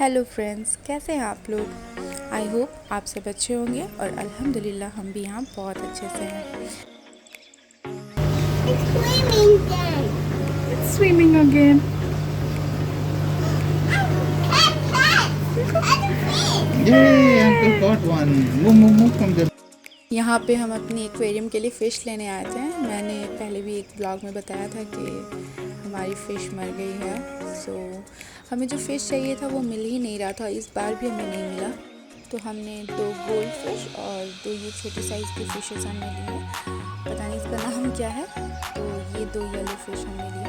Hello friends, कैसे हैं आप लोग। आई होप आप सब अच्छे होंगे और अल्हम्दुलिल्लाह हम भी यहाँ बहुत अच्छे से हैं। It's swimming then. It's swimming again. Yay, Uncle caught one. Move from the. यहाँ पे हम अपनी एक्वेरियम के लिए फ़िश लेने आए थे। मैंने पहले भी एक ब्लॉग में बताया था कि हमारी फ़िश मर गई है। सो हमें जो फ़िश चाहिए था वो मिल ही नहीं रहा था, इस बार भी हमें नहीं मिला। तो हमने 2 गोल्ड फिश और 2 ये छोटी साइज़ की फ़िशेस हमने ली हैं। पता नहीं इसका नाम क्या है। तो ये 2 येलो फिश हमने लिए।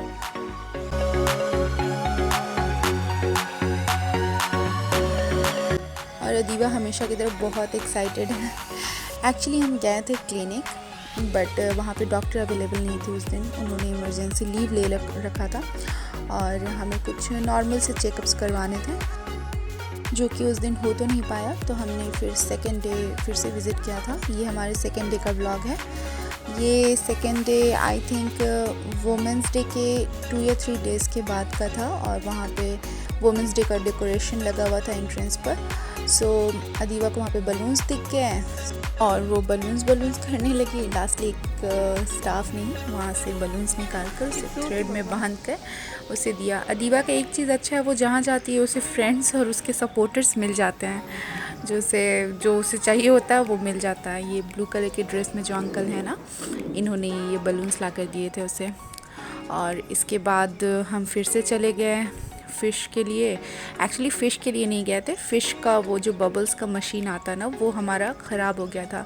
और अदीबा हमेशा की तरह बहुत एक्साइटेड है। एक्चुअली हम गए थे क्लिनिक, बट वहाँ पे डॉक्टर अवेलेबल नहीं थे उस दिन। उन्होंने इमरजेंसी लीव ले रखा था और हमें कुछ नॉर्मल से चेकअप्स करवाने थे, जो कि उस दिन हो तो नहीं पाया। तो हमने फिर सेकेंड डे फिर से विज़िट किया था। ये हमारे सेकेंड डे का ब्लॉग है। ये second day I think women's day के 2 या 3 डेज़ के बाद का था। और वहाँ पे वुमेंस डे का डेकोरेशन लगा हुआ था एंट्रेंस पर। सो अदीबा को वहाँ पे बलून्स दिख गए और वो बलून्स करने लगी। लास्टली एक स्टाफ ने वहाँ से बलून्स निकाल कर उसे थ्रेड में बांध कर उसे दिया। अदीबा का एक चीज़ अच्छा है, वो जहाँ जाती है उसे फ्रेंड्स और उसके सपोर्टर्स मिल जाते हैं। जो उसे चाहिए होता है वो मिल जाता है। ये ब्लू कलर की ड्रेस में जो अंकल हैं ना, इन्होंने ये बलून्स ला कर दिए थे उसे। और इसके बाद हम फिर से चले गए फ़िश के लिए। एक्चुअली फ़िश के लिए नहीं गए थे, फ़िश का वो जो बबल्स का मशीन आता ना, वो हमारा ख़राब हो गया था।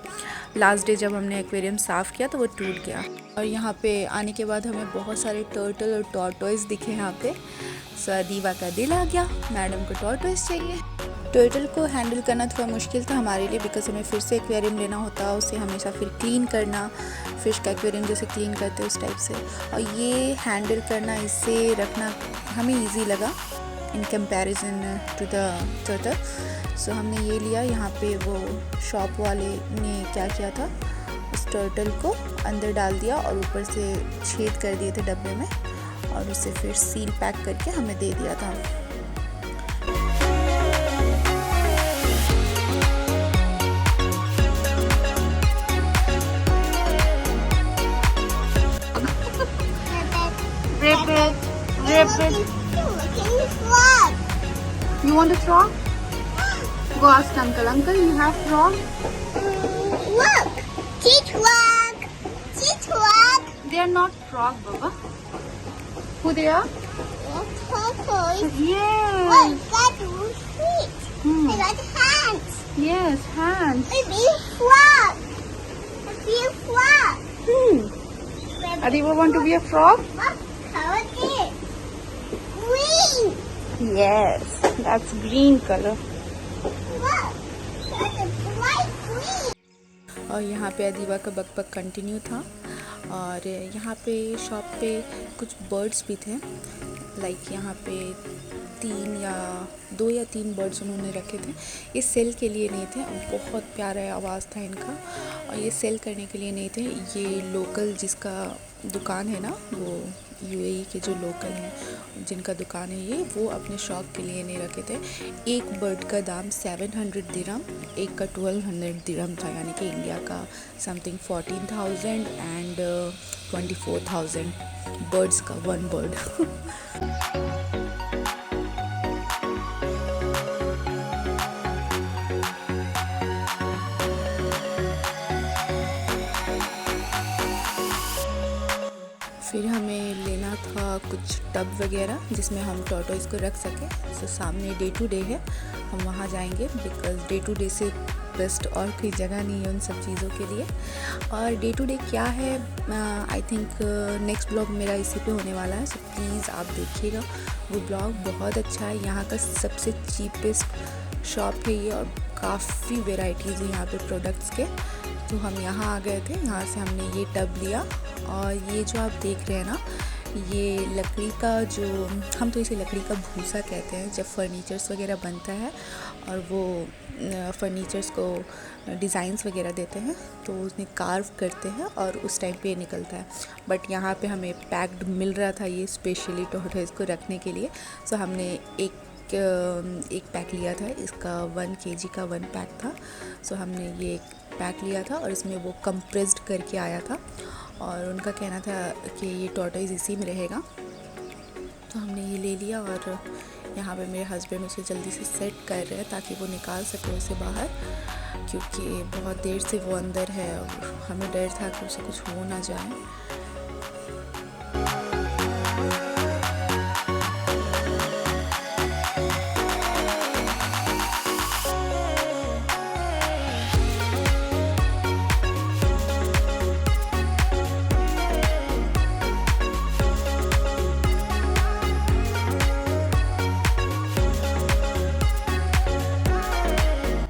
लास्ट डे जब हमने एक्वेरियम साफ़ किया तो वो टूट गया। और यहाँ पे आने के बाद हमें बहुत सारे टर्टल और टॉर्टोइस दिखे यहाँ पे। सो अदीबा का दिल आ गया, मैडम को टॉर्टोइस चाहिए। टर्टल को हैंडल करना थोड़ा मुश्किल था हमारे लिए, बिकॉज हमें फिर से एक्वेरियम लेना होता, उसे हमेशा फिर क्लीन करना, फ़िश का एक्वेरियम जैसे क्लीन करते हैं उस टाइप से। और ये हैंडल करना, इसे रखना हमें इजी लगा in comparison to the turtle. So हमने ये लिया। यहाँ पे वो शॉप वाले ने क्या किया था, उस टर्टल को अंदर डाल दिया और ऊपर से छेद कर दिए थे डब्बे में, और उसे फिर सील पैक करके हमें दे दिया था। Can you frog? You want a frog? Go ask uncle. Uncle, you have frog? Look! Frog! Frog! They are not frog, Baba. Who they are? Turtles. Yes. Oh, got two feet. They got hands. Yes, hands. A big frog. A big frog. Adiba want to be a frog? What color is it? Green. Yes, that's green color. Look. That's a bright green. और यहाँ पे अदीबा का बकबक continue था। और यहाँ पे shop पे कुछ बर्ड्स भी थे। लाइक यहाँ पे 2 या 3 बर्ड्स उन्होंने रखे थे। ये सेल के लिए नहीं थे, बहुत प्यारा आवाज़ था इनका, और ये सेल करने के लिए नहीं थे। ये लोकल जिसका दुकान है ना, वो यूएई के जो लोकल हैं जिनका दुकान है ये, वो अपने शौक के लिए नहीं रखे थे। एक बर्ड का दाम 700 दिरहम, एक का 1200 दिरहम था, यानी कि इंडिया का समथिंग 14,000 एंड 24,000 बर्ड्स का 1 बर्ड। फिर हमें लेना था कुछ टब वगैरह जिसमें हम टॉर्टोइस को रख सकें। सो सामने डे टू डे है, हम वहाँ जाएंगे, बिकॉज़ डे टू डे से बेस्ट और कोई जगह नहीं है उन सब चीज़ों के लिए। और डे टू डे क्या है, आई थिंक नेक्स्ट ब्लॉग मेरा इसी पे होने वाला है। सो प्लीज़ आप देखिएगा, वो ब्लॉग बहुत अच्छा है। यहाँ का सबसे चीपेस्ट शॉप है ये, और काफ़ी वेराइटीज़ है यहाँ पे प्रोडक्ट्स के। तो हम यहाँ आ गए थे, यहाँ से हमने ये टब लिया। और ये जो आप देख रहे हैं ना, ये लकड़ी का, जो हम तो इसे लकड़ी का भूसा कहते हैं, जब फर्नीचर्स वगैरह बनता है और वो फर्नीचर्स को डिज़ाइंस वगैरह देते हैं तो उसमें कार्व करते हैं और उस टाइम पे ये निकलता है। बट यहाँ पे हमें पैक्ड मिल रहा था ये स्पेशली टॉर्टोइस को रखने के लिए। सो हमने एक एक पैक लिया था, इसका 1 kg का 1 पैक था। सो हमने ये एक पैक लिया था और इसमें वो कंप्रेस्ड करके आया था और उनका कहना था कि ये टॉर्टोइज इसी में रहेगा। तो हमने ये ले लिया और यहाँ पे मेरे हस्बैंड उसे जल्दी से सेट कर रहे हैं ताकि वो निकाल सके उसे बाहर, क्योंकि बहुत देर से वो अंदर है और हमें डर था कि उसे कुछ हो ना जाए।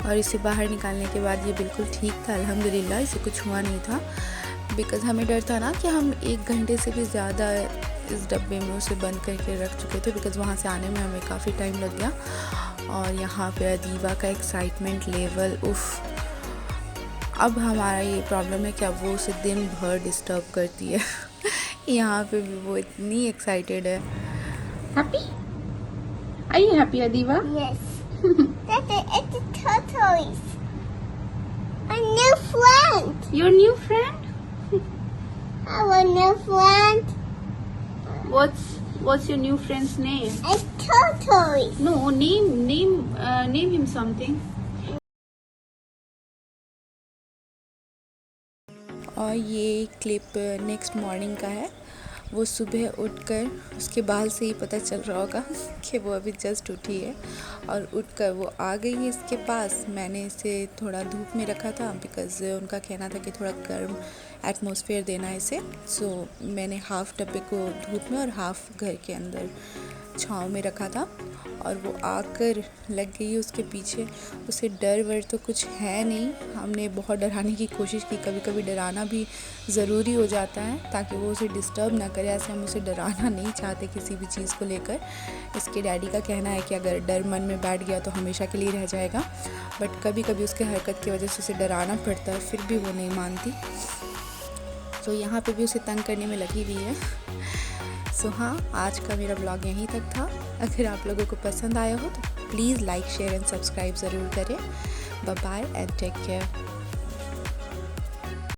और इसे बाहर निकालने के बाद ये बिल्कुल ठीक था, अल्हम्दुलिल्लाह, इसे कुछ हुआ नहीं था। बिकॉज़ हमें डर था ना कि हम 1 घंटे से भी ज़्यादा इस डब्बे में उसे बंद करके रख चुके थे, बिकॉज़ वहाँ से आने में हमें काफ़ी टाइम लग गया। और यहाँ पे अदीबा का एक्साइटमेंट लेवल, उफ़। अब हमारा ये प्रॉब्लम है कि अब वो उसे दिन भर डिस्टर्ब करती है। यहाँ पे भी वो इतनी एक्साइटेड है। Happy? Are you happy, Adiba? Yes. It's a tortoise. A new friend. Your new friend? I have a new friend. What's your new friend's name? A tortoise. No, name him something. और ये clip next morning का है। वो सुबह उठकर, उसके बाल से ही पता चल रहा होगा कि वो अभी जस्ट उठी है और उठकर वो आ गई है इसके पास। मैंने इसे थोड़ा धूप में रखा था बिकॉज़ उनका कहना था कि थोड़ा गर्म एटमॉस्फेयर देना है इसे। सो मैंने हाफ़ डब्बे को धूप में और हाफ़ घर के अंदर छाँव में रखा था और वो आकर लग गई उसके पीछे। उसे डर वर तो कुछ है नहीं, हमने बहुत डराने की कोशिश की, कभी कभी डराना भी ज़रूरी हो जाता है ताकि वो उसे डिस्टर्ब ना करे। ऐसे हम उसे डराना नहीं चाहते किसी भी चीज़ को लेकर। इसके डैडी का कहना है कि अगर डर मन में बैठ गया तो हमेशा के लिए रह जाएगा, बट कभी कभी उसके हरकत की वजह से उसे डराना पड़ता है, फिर भी वो नहीं मानती। तो यहाँ पे भी उसे तंग करने में लगी हुई है। सो हाँ, आज का मेरा ब्लॉग यहीं तक था। अगर आप लोगों को पसंद आया हो तो please like, share and subscribe ज़रूर करें। Bye bye and take care.